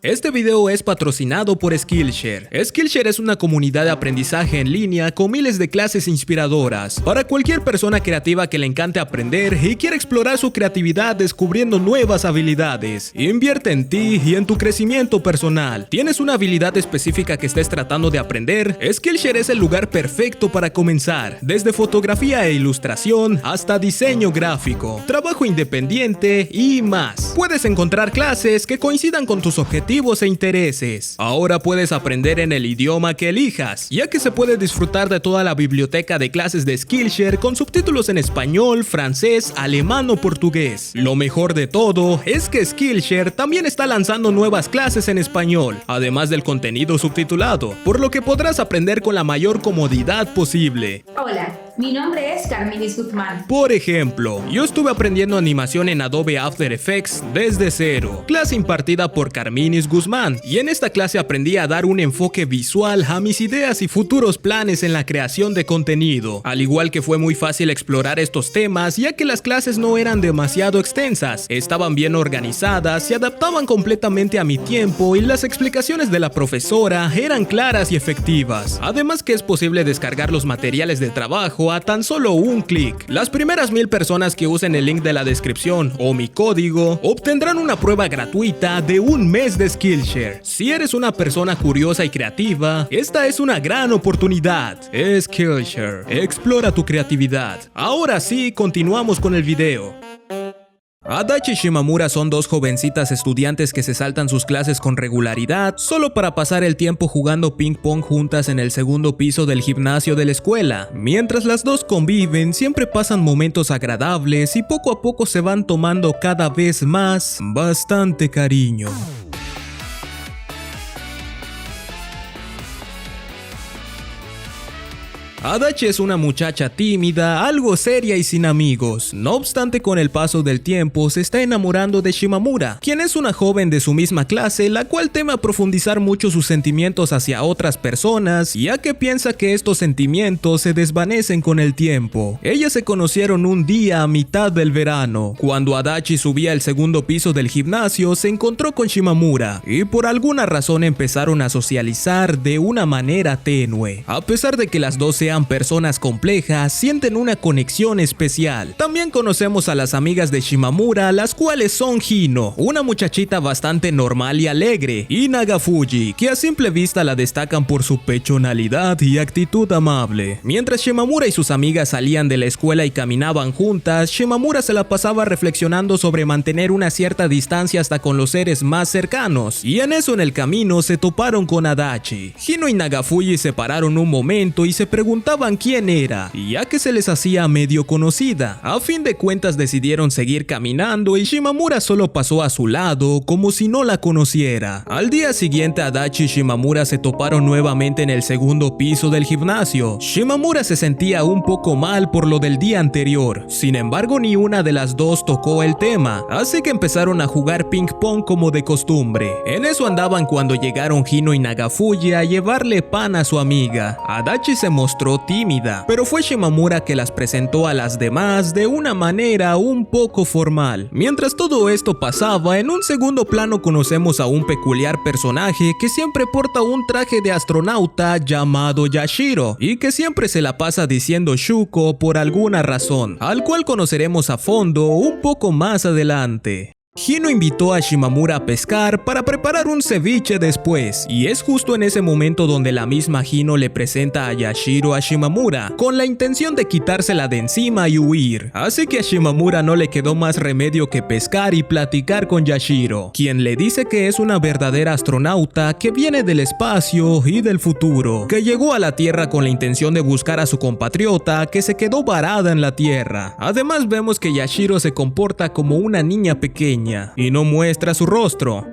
Este video es patrocinado por Skillshare. Skillshare es una comunidad de aprendizaje en línea con miles de clases inspiradoras para cualquier persona creativa que le encante aprender y quiera explorar su creatividad descubriendo nuevas habilidades. Invierte en ti y en tu crecimiento personal. ¿Tienes una habilidad específica que estés tratando de aprender? Skillshare es el lugar perfecto para comenzar, desde fotografía e ilustración hasta diseño gráfico, trabajo independiente y más. Puedes encontrar clases que coincidan con tus objetivos e intereses. Ahora puedes aprender en el idioma que elijas, ya que se puede disfrutar de toda la biblioteca de clases de Skillshare con subtítulos en español, francés, alemán o portugués. Lo mejor de todo es que Skillshare también está lanzando nuevas clases en español, además del contenido subtitulado, por lo que podrás aprender con la mayor comodidad posible. Hola, mi nombre es Carminis Guzmán. Por ejemplo, yo estuve aprendiendo animación en Adobe After Effects desde cero, clase impartida por Carminis Guzmán, y en esta clase aprendí a dar un enfoque visual a mis ideas y futuros planes en la creación de contenido, al igual que fue muy fácil explorar estos temas ya que las clases no eran demasiado extensas, estaban bien organizadas, se adaptaban completamente a mi tiempo y las explicaciones de la profesora eran claras y efectivas, además que es posible descargar los materiales de trabajo a tan solo un clic. Las primeras 1000 personas que usen el link de la descripción o mi código obtendrán una prueba gratuita de un mes de Skillshare. Si eres una persona curiosa y creativa, esta es una gran oportunidad. Skillshare, explora tu creatividad. Ahora sí, continuamos con el video. Adachi y Shimamura son dos jovencitas estudiantes que se saltan sus clases con regularidad solo para pasar el tiempo jugando ping pong juntas en el segundo piso del gimnasio de la escuela. Mientras las dos conviven, siempre pasan momentos agradables y poco a poco se van tomando cada vez más bastante cariño. Adachi es una muchacha tímida, algo seria y sin amigos. No obstante, con el paso del tiempo se está enamorando de Shimamura, quien es una joven de su misma clase, la cual teme a profundizar mucho sus sentimientos hacia otras personas, ya que piensa que estos sentimientos se desvanecen con el tiempo. Ellas se conocieron un día a mitad del verano. Cuando Adachi subía al segundo piso del gimnasio, se encontró con Shimamura, y por alguna razón empezaron a socializar de una manera tenue. A pesar de que las dos sean personas complejas, sienten una conexión especial. También conocemos a las amigas de Shimamura, las cuales son Hino, una muchachita bastante normal y alegre, y Nagafuji, que a simple vista la destacan por su pechonalidad y actitud amable. Mientras Shimamura y sus amigas salían de la escuela y caminaban juntas, Shimamura se la pasaba reflexionando sobre mantener una cierta distancia hasta con los seres más cercanos, y en eso en el camino se toparon con Adachi. Hino y Nagafuji se pararon un momento y se preguntaban quién era, ya que se les hacía medio conocida. A fin de cuentas decidieron seguir caminando y Shimamura solo pasó a su lado como si no la conociera. Al día siguiente, Adachi y Shimamura se toparon nuevamente en el segundo piso del gimnasio. Shimamura se sentía un poco mal por lo del día anterior, sin embargo ni una de las dos tocó el tema, así que empezaron a jugar ping pong como de costumbre. En eso andaban cuando llegaron Hino y Nagafuji a llevarle pan a su amiga. Adachi se mostró tímida, pero fue Shimamura que las presentó a las demás de una manera un poco formal. Mientras todo esto pasaba, en un segundo plano conocemos a un peculiar personaje que siempre porta un traje de astronauta llamado Yashiro y que siempre se la pasa diciendo Shuko por alguna razón, al cual conoceremos a fondo un poco más adelante. Hino invitó a Shimamura a pescar para preparar un ceviche después, y es justo en ese momento donde la misma Hino le presenta a Yashiro a Shimamura, con la intención de quitársela de encima y huir. Así que a Shimamura no le quedó más remedio que pescar y platicar con Yashiro, quien le dice que es una verdadera astronauta que viene del espacio y del futuro, que llegó a la Tierra con la intención de buscar a su compatriota que se quedó varada en la Tierra. Además vemos que Yashiro se comporta como una niña pequeña y no muestra su rostro.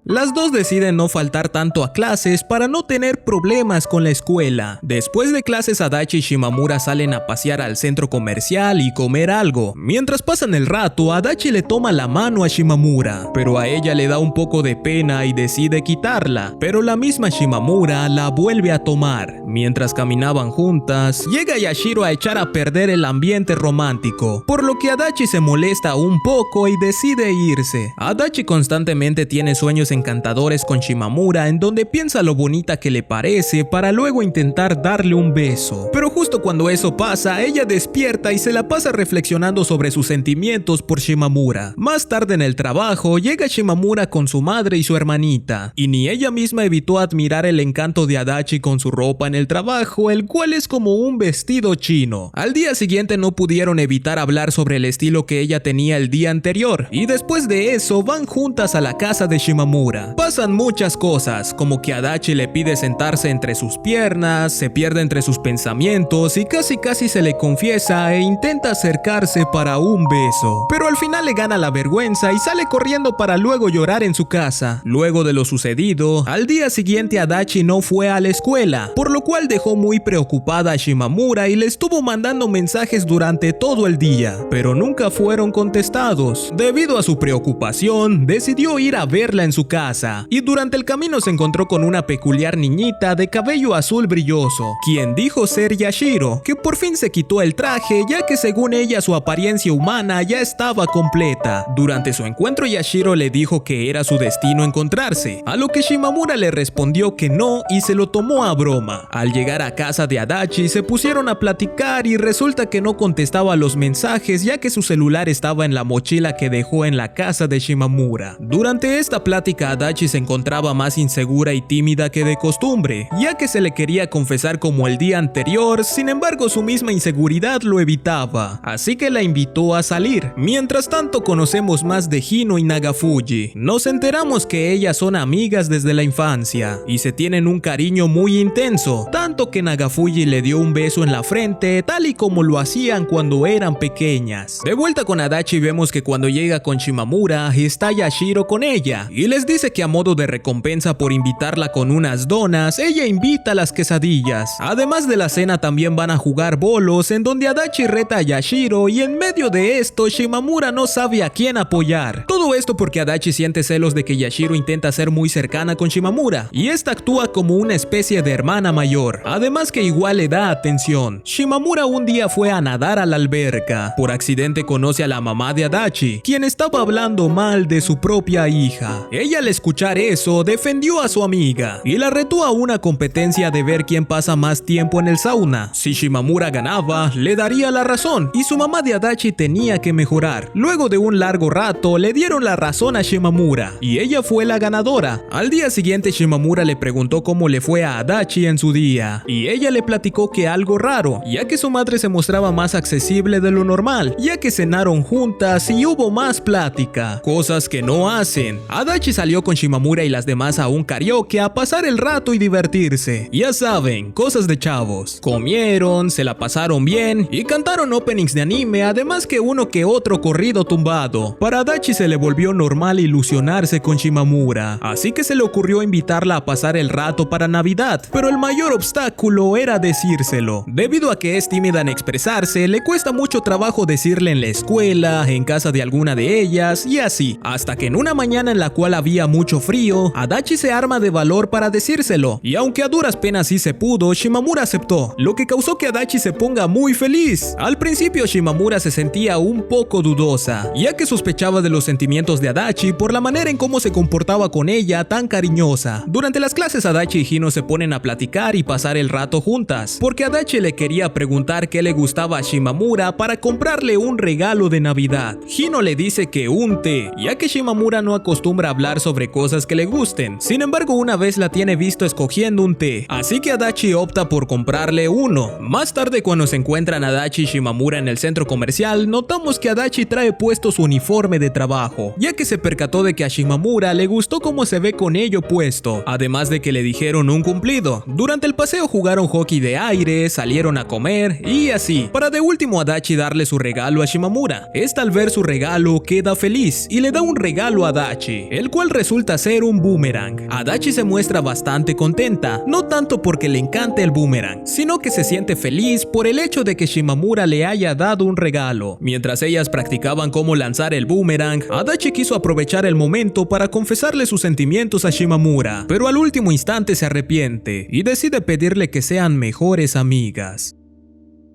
Las dos deciden no faltar tanto a clases para no tener problemas con la escuela. Después de clases, Adachi y Shimamura salen a pasear al centro comercial y comer algo. Mientras pasan el rato, Adachi le toma la mano a Shimamura, pero a ella le da un poco de pena y decide quitarla, pero la misma Shimamura la vuelve a tomar. Mientras caminaban juntas, llega Yashiro a echar a perder el ambiente romántico, por lo que Adachi se molesta un poco y decide irse. Adachi constantemente tiene sueños encantadores con Shimamura en donde piensa lo bonita que le parece para luego intentar darle un beso. Pero justo cuando eso pasa, ella despierta y se la pasa reflexionando sobre sus sentimientos por Shimamura. Más tarde en el trabajo, llega Shimamura con su madre y su hermanita, y ni ella misma evitó admirar el encanto de Adachi con su ropa en el trabajo, el cual es como un vestido chino. Al día siguiente no pudieron evitar hablar sobre el estilo que ella tenía el día anterior, y después de eso van juntas a la casa de Shimamura. Pasan muchas cosas, como que Adachi le pide sentarse entre sus piernas, se pierde entre sus pensamientos y casi se le confiesa e intenta acercarse para un beso. Pero al final le gana la vergüenza y sale corriendo para luego llorar en su casa. Luego de lo sucedido, al día siguiente Adachi no fue a la escuela, por lo cual dejó muy preocupada a Shimamura y le estuvo mandando mensajes durante todo el día, pero nunca fueron contestados. Debido a su preocupación, decidió ir a verla en su casa, y durante el camino se encontró con una peculiar niñita de cabello azul brilloso, quien dijo ser Yashiro, que por fin se quitó el traje ya que según ella su apariencia humana ya estaba completa. Durante su encuentro Yashiro le dijo que era su destino encontrarse, a lo que Shimamura le respondió que no y se lo tomó a broma. Al llegar a casa de Adachi se pusieron a platicar y resulta que no contestaba los mensajes ya que su celular estaba en la mochila que dejó en la casa de Shimamura. Durante esta plática Adachi se encontraba más insegura y tímida que de costumbre, ya que se le quería confesar como el día anterior, sin embargo su misma inseguridad lo evitaba, así que la invitó a salir. Mientras tanto conocemos más de Hino y Nagafuji. Nos enteramos que ellas son amigas desde la infancia y se tienen un cariño muy intenso, tanto que Nagafuji le dio un beso en la frente tal y como lo hacían cuando eran pequeñas. De vuelta con Adachi vemos que cuando llega con Shimamura está Yashiro con ella y les dice que a modo de recompensa por invitarla con unas donas, ella invita las quesadillas. Además de la cena también van a jugar bolos en donde Adachi reta a Yashiro y en medio de esto Shimamura no sabe a quién apoyar. Todo esto porque Adachi siente celos de que Yashiro intenta ser muy cercana con Shimamura y esta actúa como una especie de hermana mayor, además que igual le da atención. Shimamura un día fue a nadar a la alberca. Por accidente conoce a la mamá de Adachi, quien estaba hablando mal de su propia hija. Ella al escuchar eso defendió a su amiga y la retó a una competencia de ver quién pasa más tiempo en el sauna. Si Shimamura ganaba, le daría la razón y su mamá de Adachi tenía que mejorar. Luego de un largo rato le dieron la razón a Shimamura y ella fue la ganadora. Al día siguiente Shimamura le preguntó cómo le fue a Adachi en su día y ella le platicó que algo raro, ya que su madre se mostraba más accesible de lo normal, ya que cenaron juntas y hubo más plática, cosas que no hacen. Adachi salió con Shimamura y las demás a un karaoke a pasar el rato y divertirse. Ya saben, cosas de chavos. Comieron, se la pasaron bien y cantaron openings de anime, además que uno que otro corrido tumbado. Para Adachi se le volvió normal ilusionarse con Shimamura, así que se le ocurrió invitarla a pasar el rato para Navidad, pero el mayor obstáculo era decírselo. Debido a que es tímida en expresarse, le cuesta mucho trabajo decirle en la escuela, en casa de alguna de ellas y así, hasta que en una mañana en la cual había mucho frío, Adachi se arma de valor para decírselo, y aunque a duras penas sí se pudo, Shimamura aceptó, lo que causó que Adachi se ponga muy feliz. Al principio Shimamura se sentía un poco dudosa, ya que sospechaba de los sentimientos de Adachi por la manera en cómo se comportaba con ella tan cariñosa. Durante las clases Adachi y Hino se ponen a platicar y pasar el rato juntas, porque Adachi le quería preguntar qué le gustaba a Shimamura para comprarle un regalo de Navidad. Hino le dice que un té, ya que Shimamura no acostumbra a hablar sobre cosas que le gusten. Sin embargo, una vez la tiene visto escogiendo un té, así que Adachi opta por comprarle uno. Más tarde, cuando se encuentran Adachi y Shimamura en el centro comercial, notamos que Adachi trae puesto su uniforme de trabajo, ya que se percató de que a Shimamura le gustó cómo se ve con ello puesto, además de que le dijeron un cumplido. Durante el paseo jugaron hockey de aire, salieron a comer y así, para de último Adachi darle su regalo a Shimamura. Esta al ver su regalo queda feliz y le da un regalo a Adachi, el cual resulta ser un boomerang. Adachi se muestra bastante contenta, no tanto porque le encante el boomerang, sino que se siente feliz por el hecho de que Shimamura le haya dado un regalo. Mientras ellas practicaban cómo lanzar el boomerang, Adachi quiso aprovechar el momento para confesarle sus sentimientos a Shimamura, pero al último instante se arrepiente y decide pedirle que sean mejores amigas.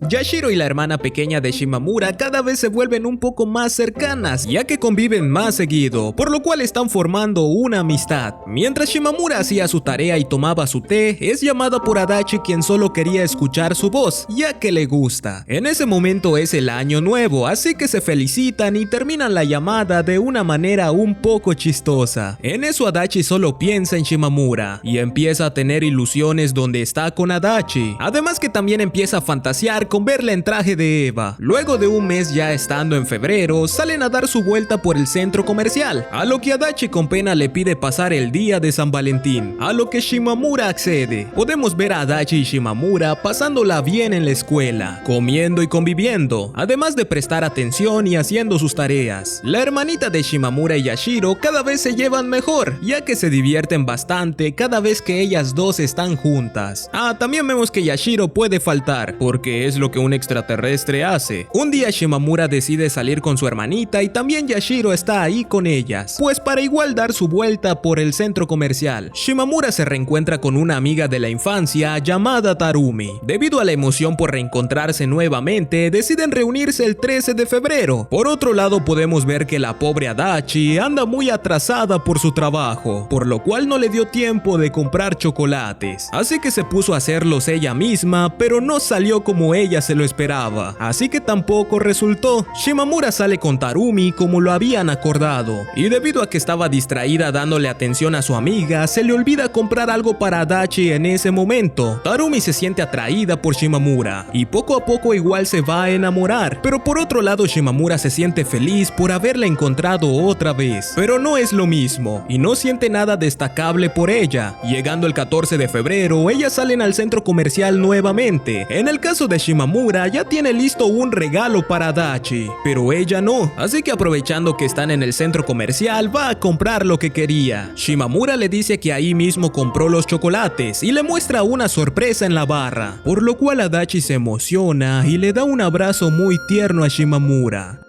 Yashiro y la hermana pequeña de Shimamura cada vez se vuelven un poco más cercanas, ya que conviven más seguido, por lo cual están formando una amistad. Mientras Shimamura hacía su tarea y tomaba su té, es llamada por Adachi, quien solo quería escuchar su voz, ya que le gusta. En ese momento es el año nuevo, así que se felicitan y terminan la llamada de una manera un poco chistosa. En eso Adachi solo piensa en Shimamura y empieza a tener ilusiones donde está con Adachi. Además que también empieza a fantasear con verla en traje de Eva. Luego de un mes, ya estando en febrero, salen a dar su vuelta por el centro comercial, a lo que Adachi con pena le pide pasar el día de San Valentín, a lo que Shimamura accede. Podemos ver a Adachi y Shimamura pasándola bien en la escuela, comiendo y conviviendo, además de prestar atención y haciendo sus tareas. La hermanita de Shimamura y Yashiro cada vez se llevan mejor, ya que se divierten bastante cada vez que ellas dos están juntas. También vemos que Yashiro puede faltar, porque es lo que un extraterrestre hace. Un día Shimamura decide salir con su hermanita y también Yashiro está ahí con ellas, pues para igual dar su vuelta por el centro comercial. Shimamura se reencuentra con una amiga de la infancia llamada Tarumi. Debido a la emoción por reencontrarse nuevamente, deciden reunirse el 13 de febrero. Por otro lado, podemos ver que la pobre Adachi anda muy atrasada por su trabajo, por lo cual no le dio tiempo de comprar chocolates, así que se puso a hacerlos ella misma, pero no salió como ella se lo esperaba, así que tampoco resultó. Shimamura sale con Tarumi como lo habían acordado, y debido a que estaba distraída dándole atención a su amiga, se le olvida comprar algo para Adachi en ese momento. Tarumi se siente atraída por Shimamura, y poco a poco igual se va a enamorar, pero por otro lado Shimamura se siente feliz por haberla encontrado otra vez, pero no es lo mismo, y no siente nada destacable por ella. Llegando el 14 de febrero, ellas salen al centro comercial nuevamente. En el caso de Shimamura, ya tiene listo un regalo para Adachi, pero ella no, así que aprovechando que están en el centro comercial, va a comprar lo que quería. Shimamura le dice que ahí mismo compró los chocolates y le muestra una sorpresa en la barra, por lo cual Adachi se emociona y le da un abrazo muy tierno a Shimamura.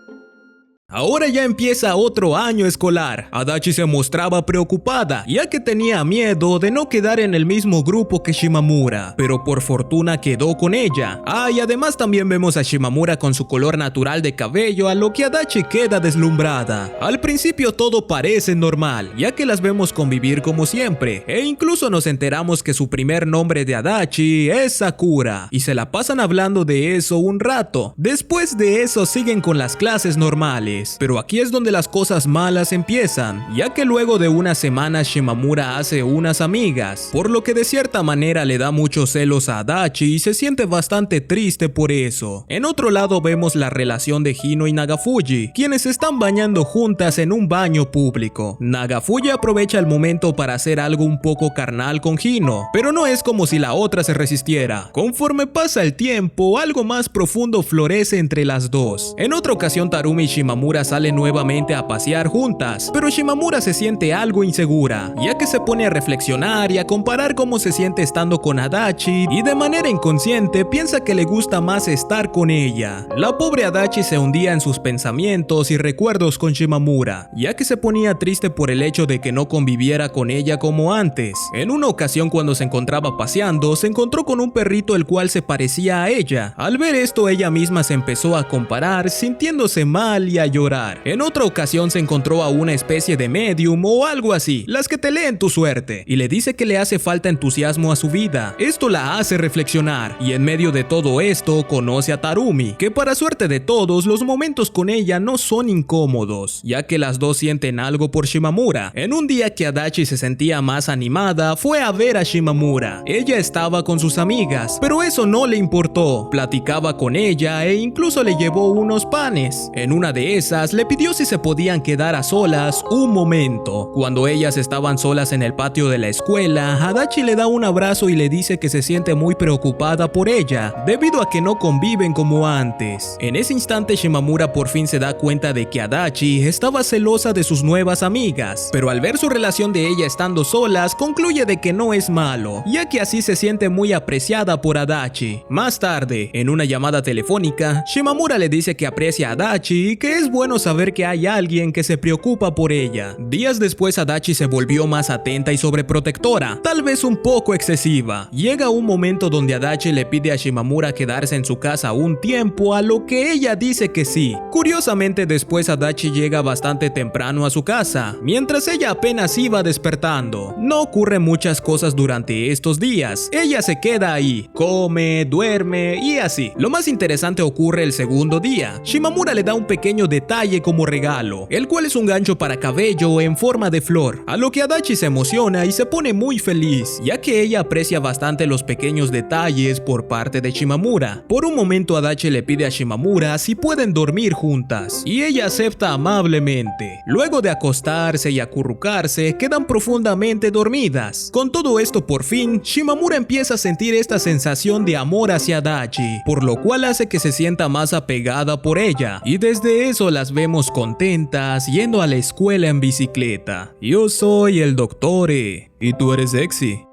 Ahora ya empieza otro año escolar. Adachi se mostraba preocupada, ya que tenía miedo de no quedar en el mismo grupo que Shimamura, pero por fortuna quedó con ella. Y además también vemos a Shimamura con su color natural de cabello, a lo que Adachi queda deslumbrada. Al principio todo parece normal, ya que las vemos convivir como siempre, e incluso nos enteramos que su primer nombre de Adachi es Sakura, y se la pasan hablando de eso un rato. Después de eso siguen con las clases normales. Pero aquí es donde las cosas malas empiezan, ya que luego de unas semanas Shimamura hace unas amigas, por lo que de cierta manera le da muchos celos a Adachi y se siente bastante triste por eso. En otro lado vemos la relación de Hino y Nagafuji, quienes están bañando juntas en un baño público. Nagafuji aprovecha el momento para hacer algo un poco carnal con Hino, pero no es como si la otra se resistiera. Conforme pasa el tiempo, algo más profundo florece entre las dos. En otra ocasión Tarumi y Shimamura salen nuevamente a pasear juntas, pero Shimamura se siente algo insegura, ya que se pone a reflexionar y a comparar cómo se siente estando con Adachi, y de manera inconsciente piensa que le gusta más estar con ella. La pobre Adachi se hundía en sus pensamientos y recuerdos con Shimamura, ya que se ponía triste por el hecho de que no conviviera con ella como antes. En una ocasión, cuando se encontraba paseando, se encontró con un perrito el cual se parecía a ella. Al ver esto, ella misma se empezó a comparar, sintiéndose mal y a llorar. En otra ocasión se encontró a una especie de medium o algo así, las que te leen tu suerte, y le dice que le hace falta entusiasmo a su vida. Esto la hace reflexionar, y en medio de todo esto conoce a Tarumi, que para suerte de todos, los momentos con ella no son incómodos, ya que las dos sienten algo por Shimamura. En un día que Adachi se sentía más animada, fue a ver a Shimamura. Ella estaba con sus amigas, pero eso no le importó. Platicaba con ella e incluso le llevó unos panes. En una de esas le pidió si se podían quedar a solas un momento. Cuando ellas estaban solas en el patio de la escuela, Adachi le da un abrazo y le dice que se siente muy preocupada por ella, debido a que no conviven como antes. En ese instante Shimamura por fin se da cuenta de que Adachi estaba celosa de sus nuevas amigas, pero al ver su relación de ella estando solas, concluye de que no es malo, ya que así se siente muy apreciada por Adachi. Más tarde, en una llamada telefónica, Shimamura le dice que aprecia a Adachi y que es bueno bueno saber que hay alguien que se preocupa por ella. Días después Adachi se volvió más atenta y sobreprotectora, tal vez un poco excesiva. Llega un momento donde Adachi le pide a Shimamura quedarse en su casa un tiempo, a lo que ella dice que sí. Curiosamente después Adachi llega bastante temprano a su casa, mientras ella apenas iba despertando. No ocurren muchas cosas durante estos días, ella se queda ahí, come, duerme y así. Lo más interesante ocurre el segundo día. Shimamura le da un pequeño detalle como regalo, el cual es un gancho para cabello en forma de flor, a lo que Adachi se emociona y se pone muy feliz, ya que ella aprecia bastante los pequeños detalles por parte de Shimamura. Por un momento Adachi le pide a Shimamura si pueden dormir juntas, y ella acepta amablemente. Luego de acostarse y acurrucarse, quedan profundamente dormidas. Con todo esto, por fin, Shimamura empieza a sentir esta sensación de amor hacia Adachi, por lo cual hace que se sienta más apegada por ella, y desde eso las vemos contentas yendo a la escuela en bicicleta. Yo soy el Dr. E, y tú eres sexy.